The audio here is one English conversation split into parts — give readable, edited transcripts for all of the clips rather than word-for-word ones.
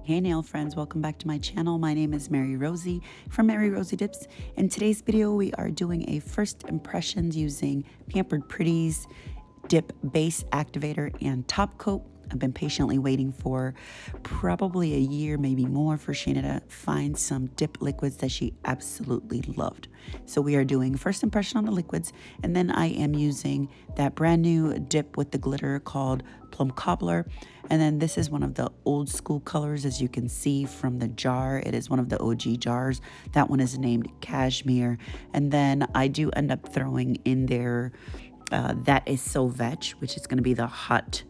Hey nail friends, welcome back to my channel. My name is Mary Rosie from Mary Rosie Dips. In today's video, we are doing a first impressions using Pampered Pretties Dip Base Activator and Top Coat. I've been patiently waiting for probably a year, maybe more, for Sheena to find some dip liquids that she absolutely loved. So we are doing first impression on the liquids, and then I am using that brand new dip with the glitter called Plum Cobbler. And then this is one of the old school colors, as you can see from the jar. It is one of the OG jars. That one is named Cashmere. And then I do end up throwing in there That Is So Vetch, which is going to be the hot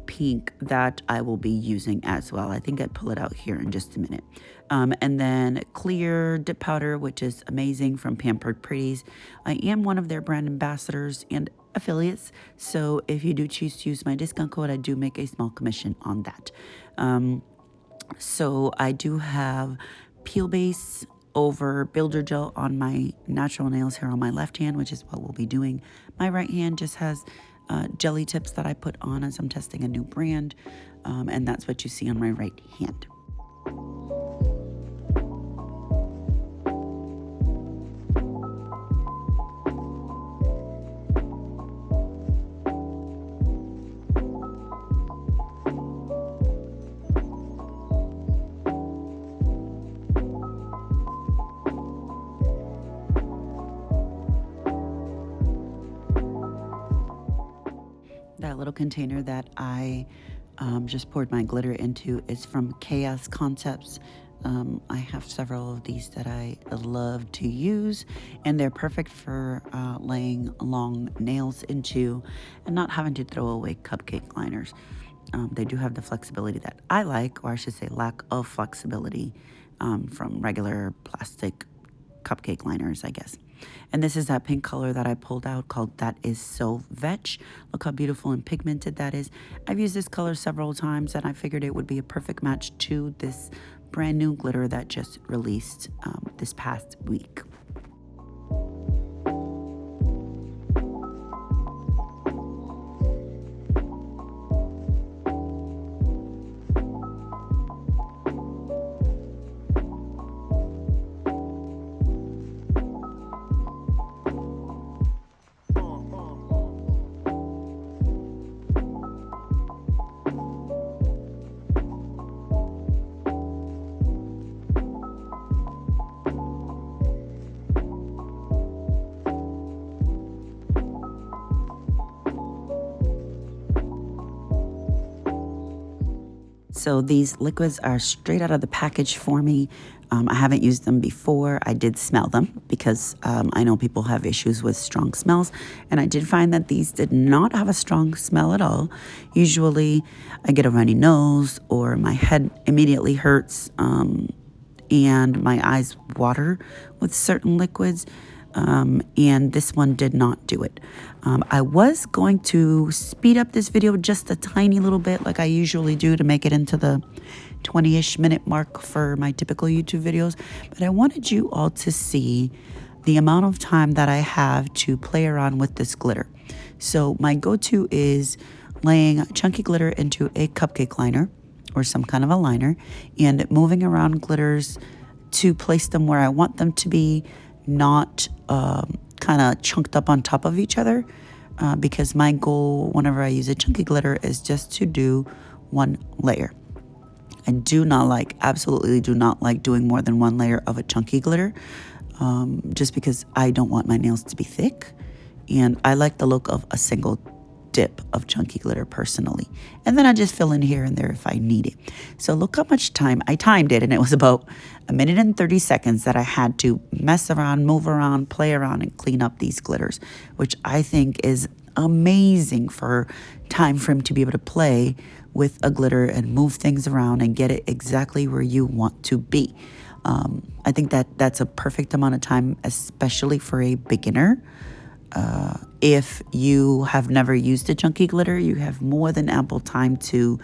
pink that I will be using as well. I think I'd pull it out here in just a minute. And then clear dip powder, which is amazing, from Pampered Pretties. I am one of their brand ambassadors and affiliates, so if you do choose to use my discount code, I do make a small commission on that. So I do have peel base over builder gel on my natural nails here on my left hand, which is what we'll be doing. My right hand just has jelly tips that I put on as I'm testing a new brand, and that's what you see on my right hand. That little container that I just poured my glitter into is from Chaos Concepts. I have several of these that I love to use, and they're perfect for laying long nails into and not having to throw away cupcake liners. They do have the flexibility that I like, or I should say lack of flexibility, from regular plastic cupcake liners, I guess. And this is that pink color that I pulled out called That Is So Vetch. Look how beautiful and pigmented that is. I've used this color several times, and I figured it would be a perfect match to this brand new glitter that just released this past week. So these liquids are straight out of the package for me. I haven't used them before. I did smell them because I know people have issues with strong smells. And I did find that these did not have a strong smell at all. Usually I get a runny nose or my head immediately hurts and my eyes water with certain liquids. And this one did not do it. I was going to speed up this video just a tiny little bit like I usually do to make it into the 20-ish minute mark for my typical YouTube videos, but I wanted you all to see the amount of time that I have to play around with this glitter. So my go-to is laying chunky glitter into a cupcake liner or some kind of a liner and moving around glitters to place them where I want them to be, not kind of chunked up on top of each other, because my goal whenever I use a chunky glitter is just to do one layer. I do not like, absolutely do not like doing more than one layer of a chunky glitter, just because I don't want my nails to be thick, and I like the look of a single dip of chunky glitter personally, and then I just fill in here and there if I need it. So look how much time I timed it, and it was about 1 minute and 30 seconds that I had to mess around, move around, play around, and clean up these glitters, which I think is amazing for time frame to be able to play with a glitter and move things around and get it exactly where you want to be. I think that that's a perfect amount of time, especially for a beginner. If you have never used a chunky glitter, you have more than ample time to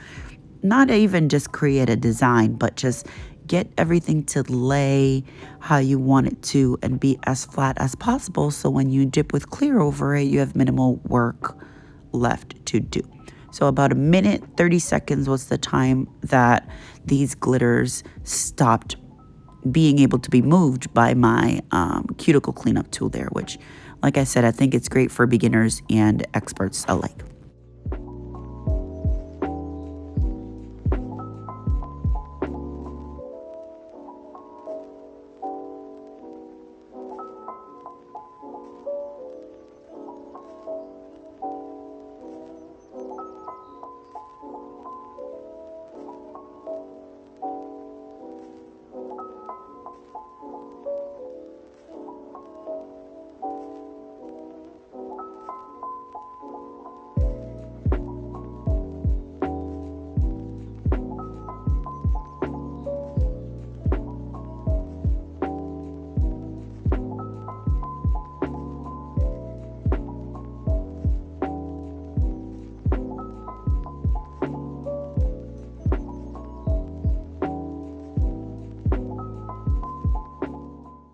not even just create a design, but just get everything to lay how you want it to and be as flat as possible. So when you dip with clear over it, you have minimal work left to do. So about a minute, 30 seconds was the time that these glitters stopped being able to be moved by my cuticle cleanup tool there, which, like I said, I think it's great for beginners and experts alike.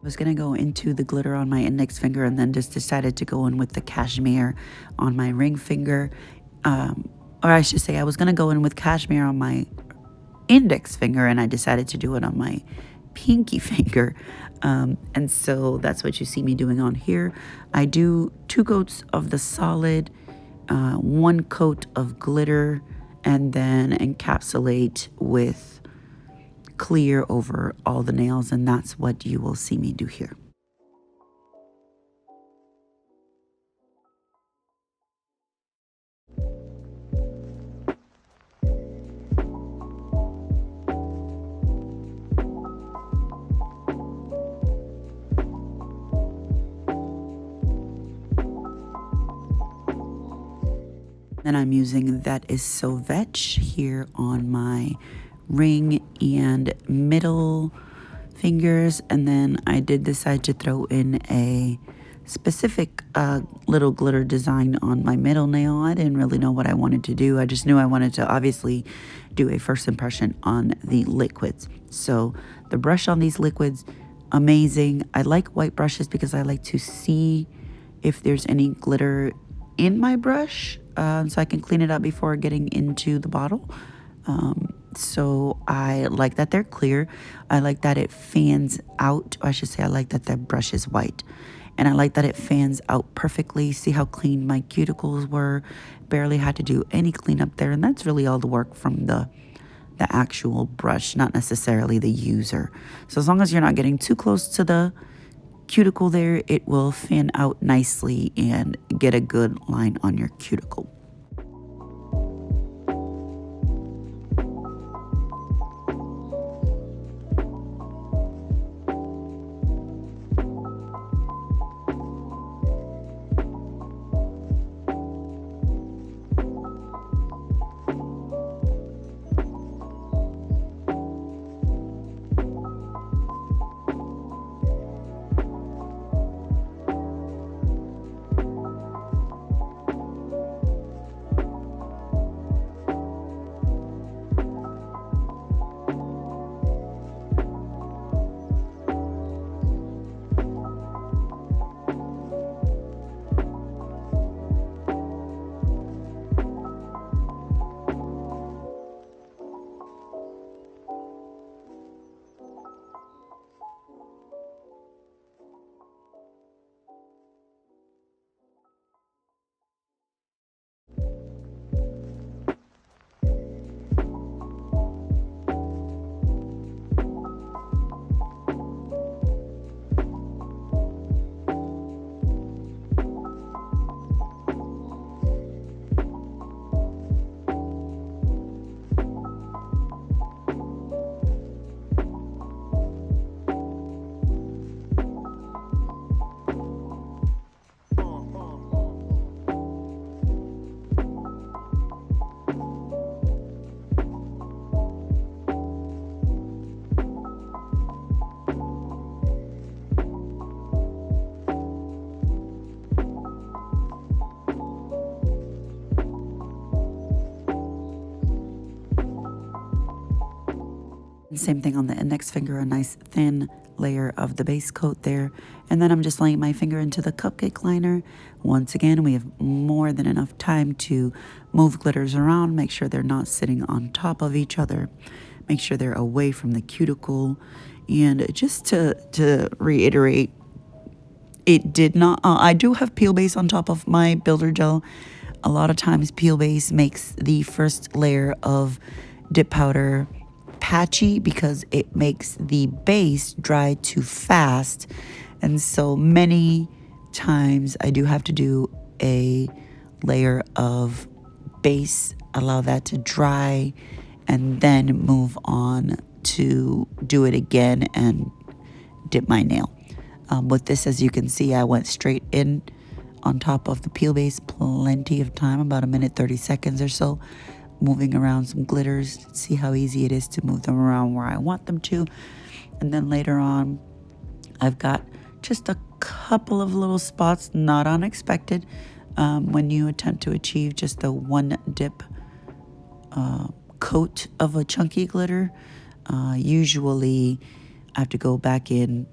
I was going to go into the glitter on my index finger and then just decided to go in with the cashmere on my ring finger. Or I should say I was going to go in with cashmere on my index finger and I decided to do it on my pinky finger. And so that's what you see me doing on here. I do 2 coats of the solid, 1 coat of glitter, and then encapsulate with clear over all the nails, and that's what you will see me do here. Then I'm using That Is So Vetch here on my ring and middle fingers, and then I did decide to throw in a specific little glitter design on my middle nail. I didn't really know what I wanted to do. I just knew I wanted to obviously do a first impression on the liquids. So the brush on these liquids, amazing. I like white brushes because I like to see if there's any glitter in my brush, so I can clean it up before getting into the bottle. So I like that they're clear. I like that it fans out. I should say I like that the brush is white. And I like that it fans out perfectly. See how clean my cuticles were? Barely had to do any cleanup there. And that's really all the work from the actual brush, not necessarily the user. So as long as you're not getting too close to the cuticle there, it will fan out nicely and get a good line on your cuticle. Same thing on the index finger, a nice thin layer of the base coat there. And then I'm just laying my finger into the cupcake liner. Once again, we have more than enough time to move glitters around, make sure they're not sitting on top of each other, make sure they're away from the cuticle. And just to reiterate, it did not, I do have peel base on top of my builder gel. A lot of times peel base makes the first layer of dip powder patchy because it makes the base dry too fast. And so many times I do have to do a layer of base, allow that to dry, and then move on to do it again and dip my nail. With this, as you can see, I went straight in on top of the peel base, plenty of time, about 1 minute 30 seconds or so, moving around some glitters. See how easy it is to move them around where I want them to. And then later on, I've got just a couple of little spots, not unexpected, when you attempt to achieve just the one dip coat of a chunky glitter. Usually I have to go back in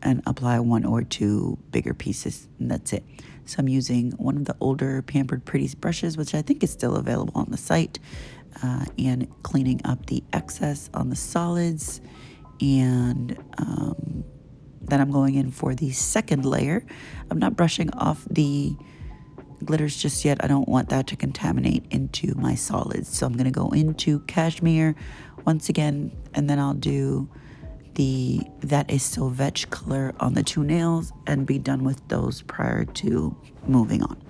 and apply 1 or 2 bigger pieces, and that's it. So I'm using one of the older Pampered Pretties brushes, which I think is still available on the site, and cleaning up the excess on the solids. And then I'm going in for the second layer. I'm not brushing off the glitters just yet. I don't want that to contaminate into my solids. So I'm going to go into Cashmere once again, and then I'll do the That Is So Vetch color on the 2 nails and be done with those prior to moving on.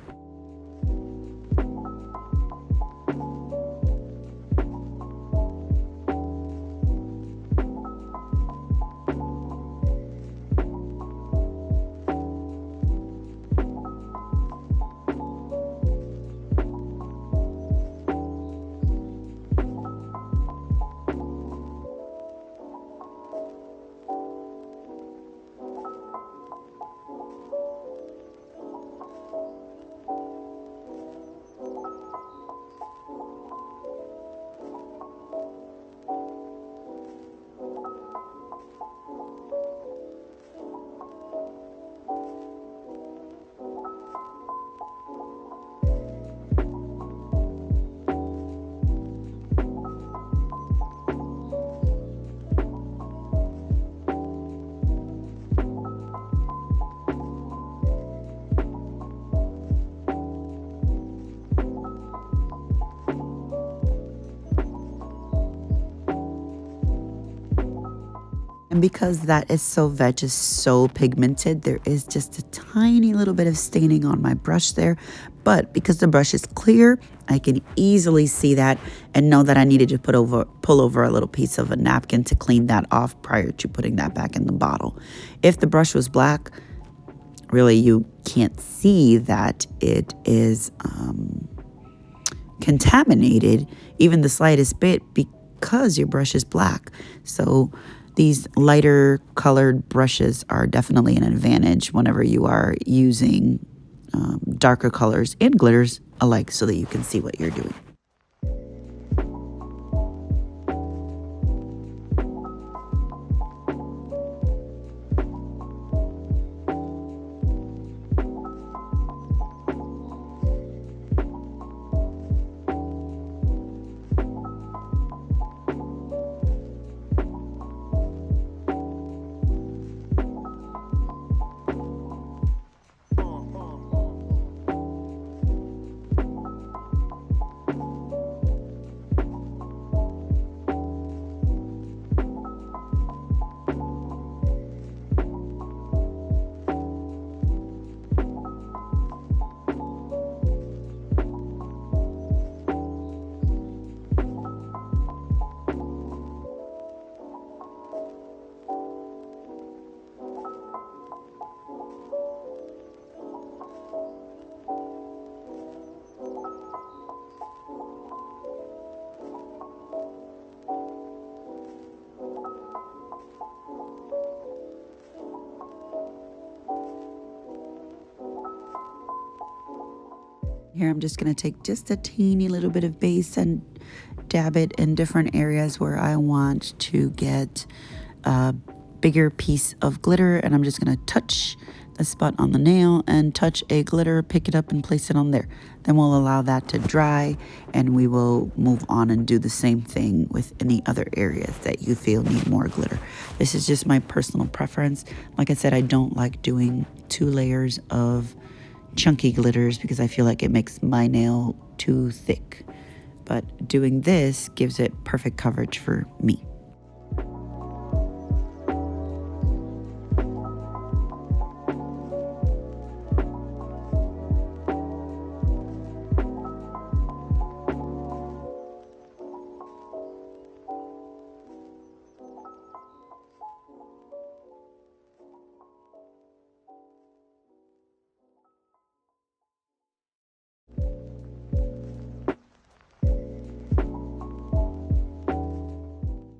And because That Is So Vetch is so pigmented, there is just a tiny little bit of staining on my brush there. But because the brush is clear, I can easily see that and know that I needed to pull over a little piece of a napkin to clean that off prior to putting that back in the bottle. If the brush was black, really you can't see that it is contaminated even the slightest bit because your brush is black. So these lighter colored brushes are definitely an advantage whenever you are using darker colors and glitters alike so that you can see what you're doing. Here I'm just going to take just a teeny little bit of base and dab it in different areas where I want to get bigger piece of glitter, and I'm just going to touch the spot on the nail and touch a glitter, pick it up and place it on there. Then we'll allow that to dry, and we will move on and do the same thing with any other areas that you feel need more glitter. This is just my personal preference. Like I said, I don't like doing 2 layers of chunky glitters because I feel like it makes my nail too thick. But doing this gives it perfect coverage for me.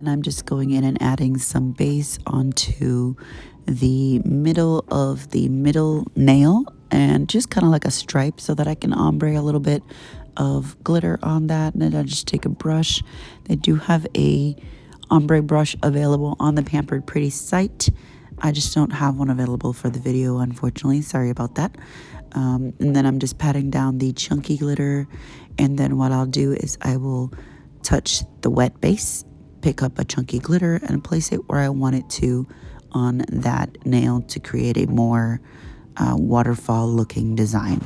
And I'm just going in and adding some base onto the middle of the middle nail, and just kind of like a stripe so that I can ombre a little bit of glitter on that. And then I just take a brush. They do have a ombre brush available on the Pampered Pretties site. I just don't have one available for the video, unfortunately. Sorry about that. And then I'm just patting down the chunky glitter, and then what I'll do is I will touch the wet base, pick up a chunky glitter, and place it where I want it to on that nail to create a more waterfall looking design.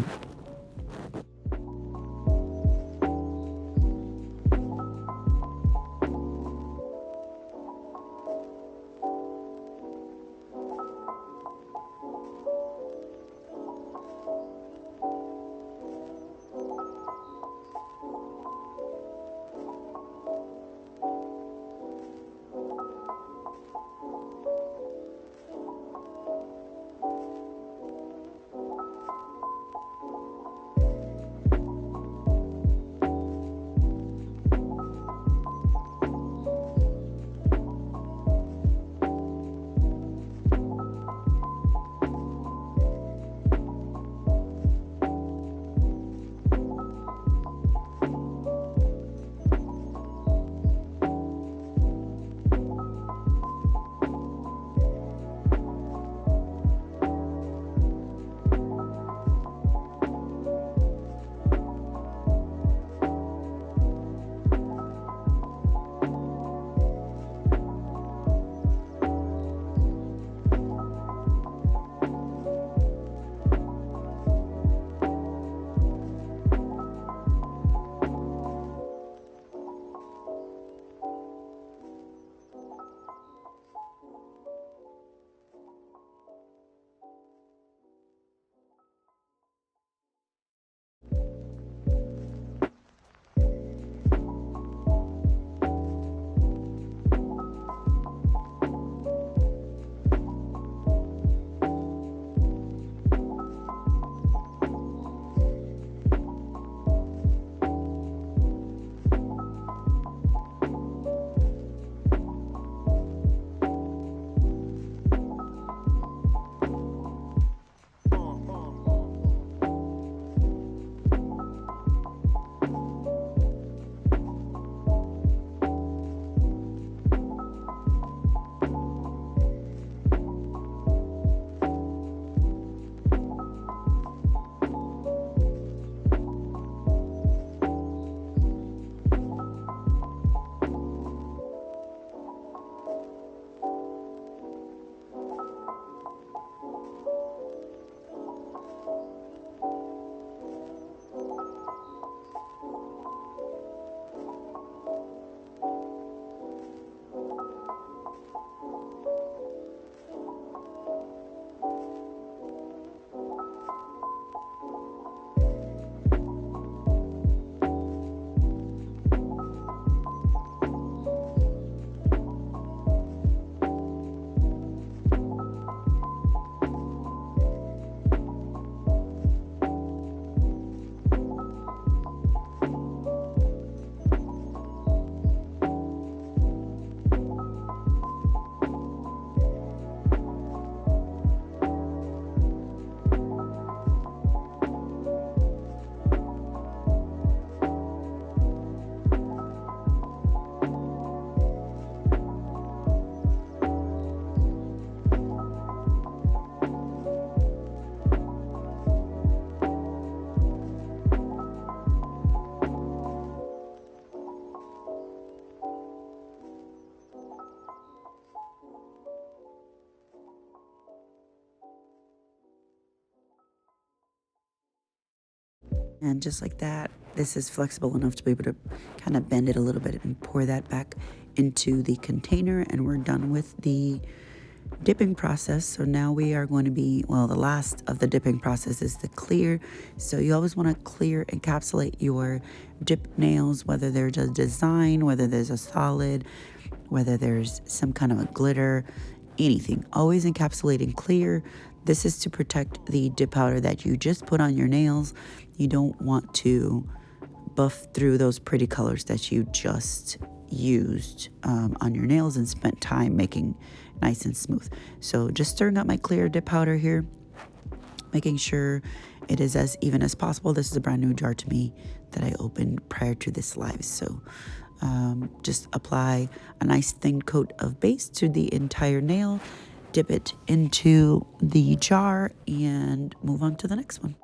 And just like that, this is flexible enough to be able to kind of bend it a little bit and pour that back into the container. And we're done with the dipping process. So now we are going to be, well, the last of the dipping process is the clear. So you always want to clear, encapsulate your dip nails, whether there's a design, whether there's a solid, whether there's some kind of a glitter, anything. Always encapsulating clear. This is to protect the dip powder that you just put on your nails. You don't want to buff through those pretty colors that you just used on your nails and spent time making nice and smooth. So just stirring up my clear dip powder here, making sure it is as even as possible. This is a brand new jar to me that I opened prior to this live. So just apply a nice thin coat of base to the entire nail, dip it into the jar, and move on to the next one.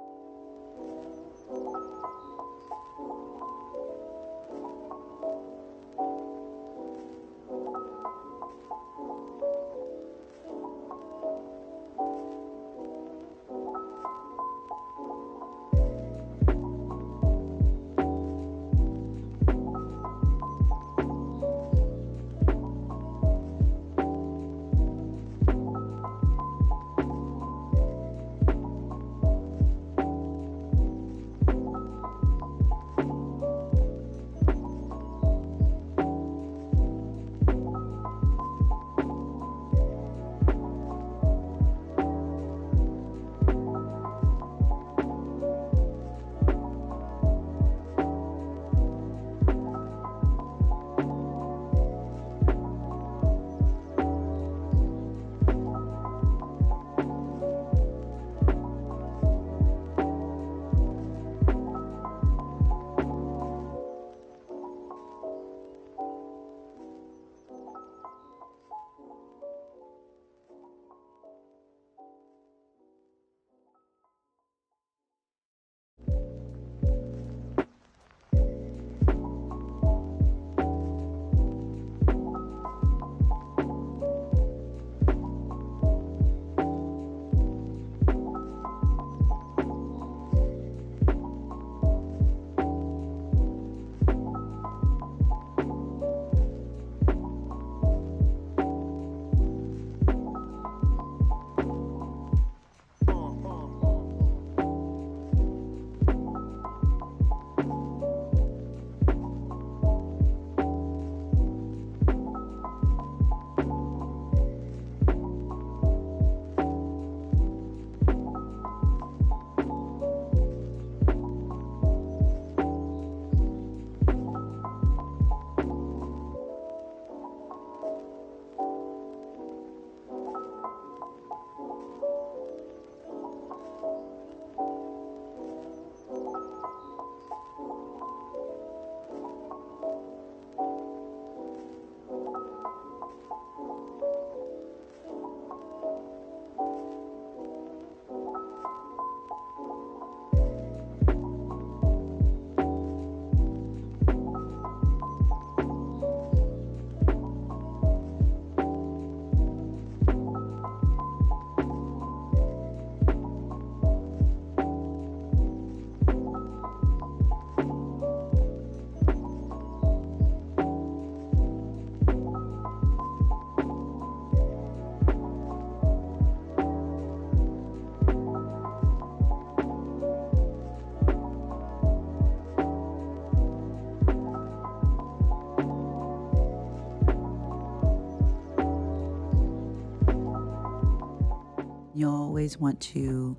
You always want to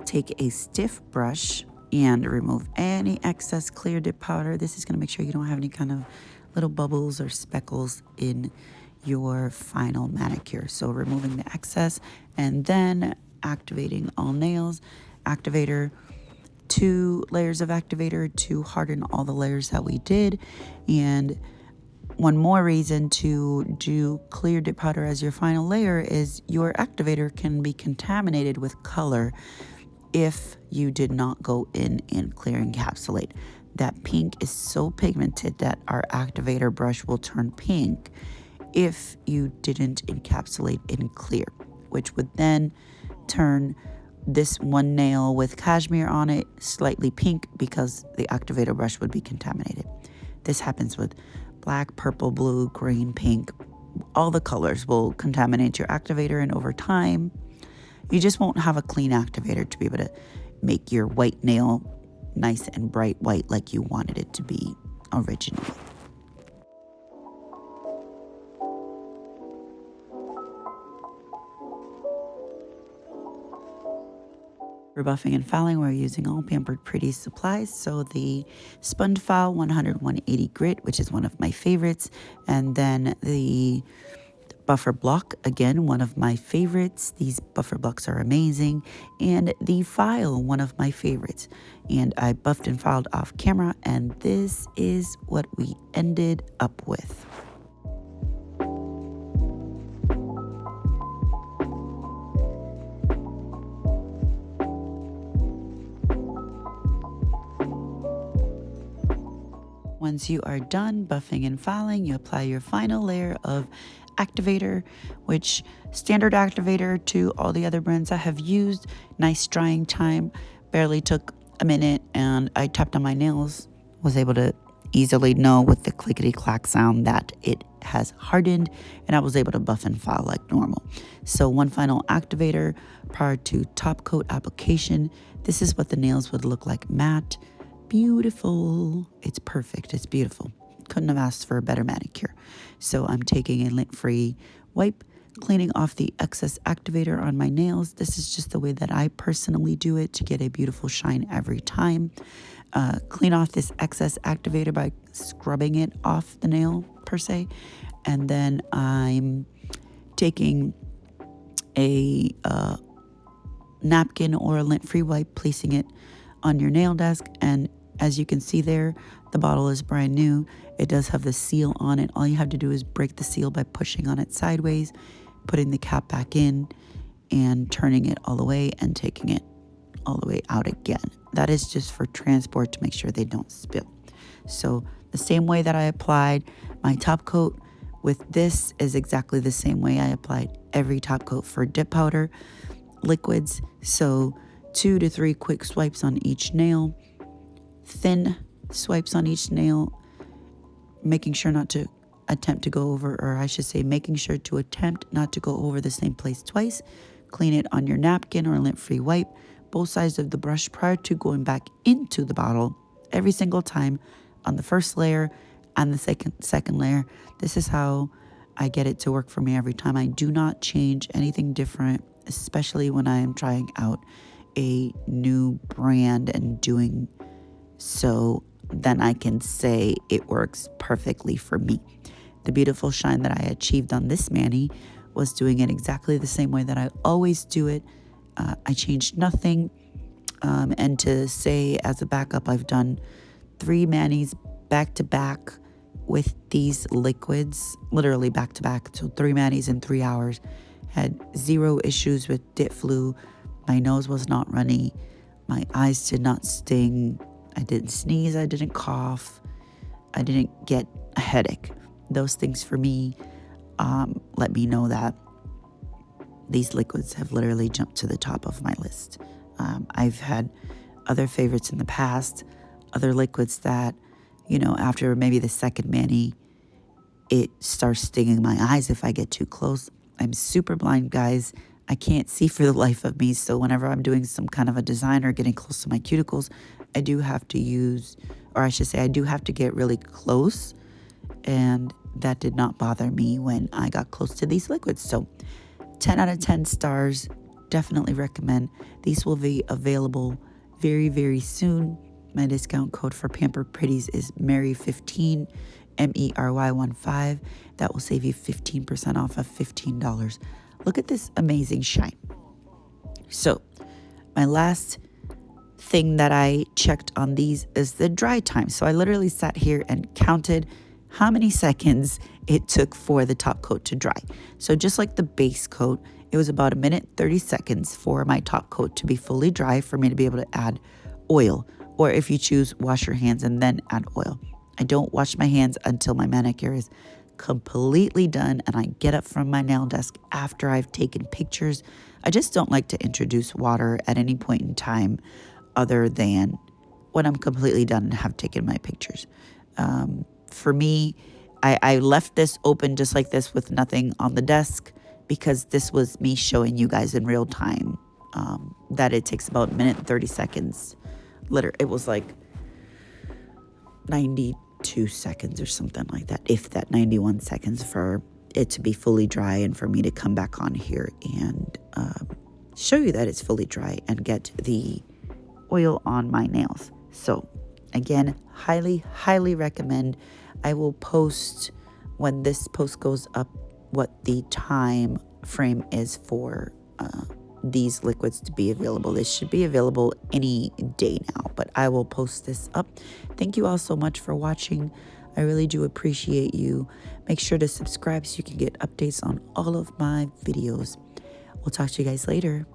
take a stiff brush and remove any excess clear dip powder. This is going to make sure you don't have any kind of little bubbles or speckles in your final manicure. So removing the excess and then activating all nails. Activator, 2 layers of activator to harden all the layers that we did. And one more reason to do clear dip powder as your final layer is your activator can be contaminated with color if you did not go in and clear encapsulate. That pink is so pigmented that our activator brush will turn pink if you didn't encapsulate in clear, which would then turn this one nail with cashmere on it, slightly pink because the activator brush would be contaminated. This happens with black, purple, blue, green, pink. All the colors will contaminate your activator, and over time, you just won't have a clean activator to be able to make your white nail nice and bright white like you wanted it to be originally. For buffing and filing, we're using all Pampered Pretties supplies. So the sponge file 100-180 grit, which is one of my favorites. And then the buffer block, again, one of my favorites. These buffer blocks are amazing. And the file, one of my favorites. And I buffed and filed off camera, and this is what we ended up with. Once you are done buffing and filing, you apply your final layer of activator, which standard activator to all the other brands I have used. Nice drying time, barely took a minute, and I tapped on my nails, was able to easily know with the clickety-clack sound that it has hardened, and I was able to buff and file like normal. So one final activator prior to top coat application. This is what the nails would look like matte. Beautiful. It's perfect. It's beautiful. Couldn't have asked for a better manicure. So I'm taking a lint-free wipe, cleaning off the excess activator on my nails. This is just the way that I personally do it to get a beautiful shine every time. Clean off this excess activator by scrubbing it off the nail per se. And then I'm taking a napkin or a lint-free wipe, placing it on your nail desk, and as you can see there, the bottle is brand new. It does have the seal on it. All you have to do is break the seal by pushing on it sideways, putting the cap back in, and turning it all the way and taking it all the way out again. That is just for transport to make sure they don't spill. So the same way that I applied my top coat with this is exactly the same way I applied every top coat for dip powder liquids. So 2 to 3 quick swipes on each nail, thin swipes on each nail, making sure not to attempt to go over, or I should say making sure to attempt not to go over the same place twice. Clean it on your napkin or lint-free wipe, both sides of the brush prior to going back into the bottle every single time on the first layer and the second layer. This is how I get it to work for me every time. I do not change anything different, especially when I am trying out a new brand and doing so, then I can say it works perfectly for me. The beautiful shine that I achieved on this mani was doing it exactly the same way that I always do it. I changed nothing. And to say as a backup, I've done 3 manis back to back with these liquids, literally back to back. So 3 manis in 3 hours. Had 0 issues with dip flu. My nose was not runny. My eyes did not sting. I didn't sneeze. I didn't cough. I didn't get a headache. Those things for me let me know that these liquids have literally jumped to the top of my list. I've had other favorites in the past, other liquids that, after maybe the second mani, it starts stinging my eyes if I get too close. I'm super blind, guys. I can't see for the life of me. So whenever I'm doing some kind of a design or getting close to my cuticles, I do have to use, or I should say I do have to get really close. And that did not bother me when I got close to these liquids. So 10 out of 10 stars. Definitely recommend. These will be available very, very soon. My discount code for Pampered Pretties is Mary15, MERY15. That will save you 15% off of $15. Look at this amazing shine. So my last thing that I checked on these is the dry time. So I literally sat here and counted how many seconds it took for the top coat to dry. So just like the base coat, it was about 1 minute 30 seconds for my top coat to be fully dry for me to be able to add oil. Or if you choose, wash your hands and then add oil. I don't wash my hands until my manicure is completely done and I get up from my nail desk after I've taken pictures, I just don't like to introduce water at any point in time other than when I'm completely done and have taken my pictures. For me, I left this open just like this with nothing on the desk because this was me showing you guys in real time that it takes about a minute and 30 seconds. It was like 92 seconds or something like that, if that, 91 seconds for it to be fully dry and for me to come back on here and show you that it's fully dry and get the oil on my nails. So again, highly recommend. I will post when this post goes up what the time frame is for these liquids to be available. This should be available any day now, but I will post this up. Thank you all so much for watching. I really do appreciate you. Make sure to subscribe so you can get updates on all of my videos. We'll talk to you guys later.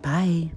Bye.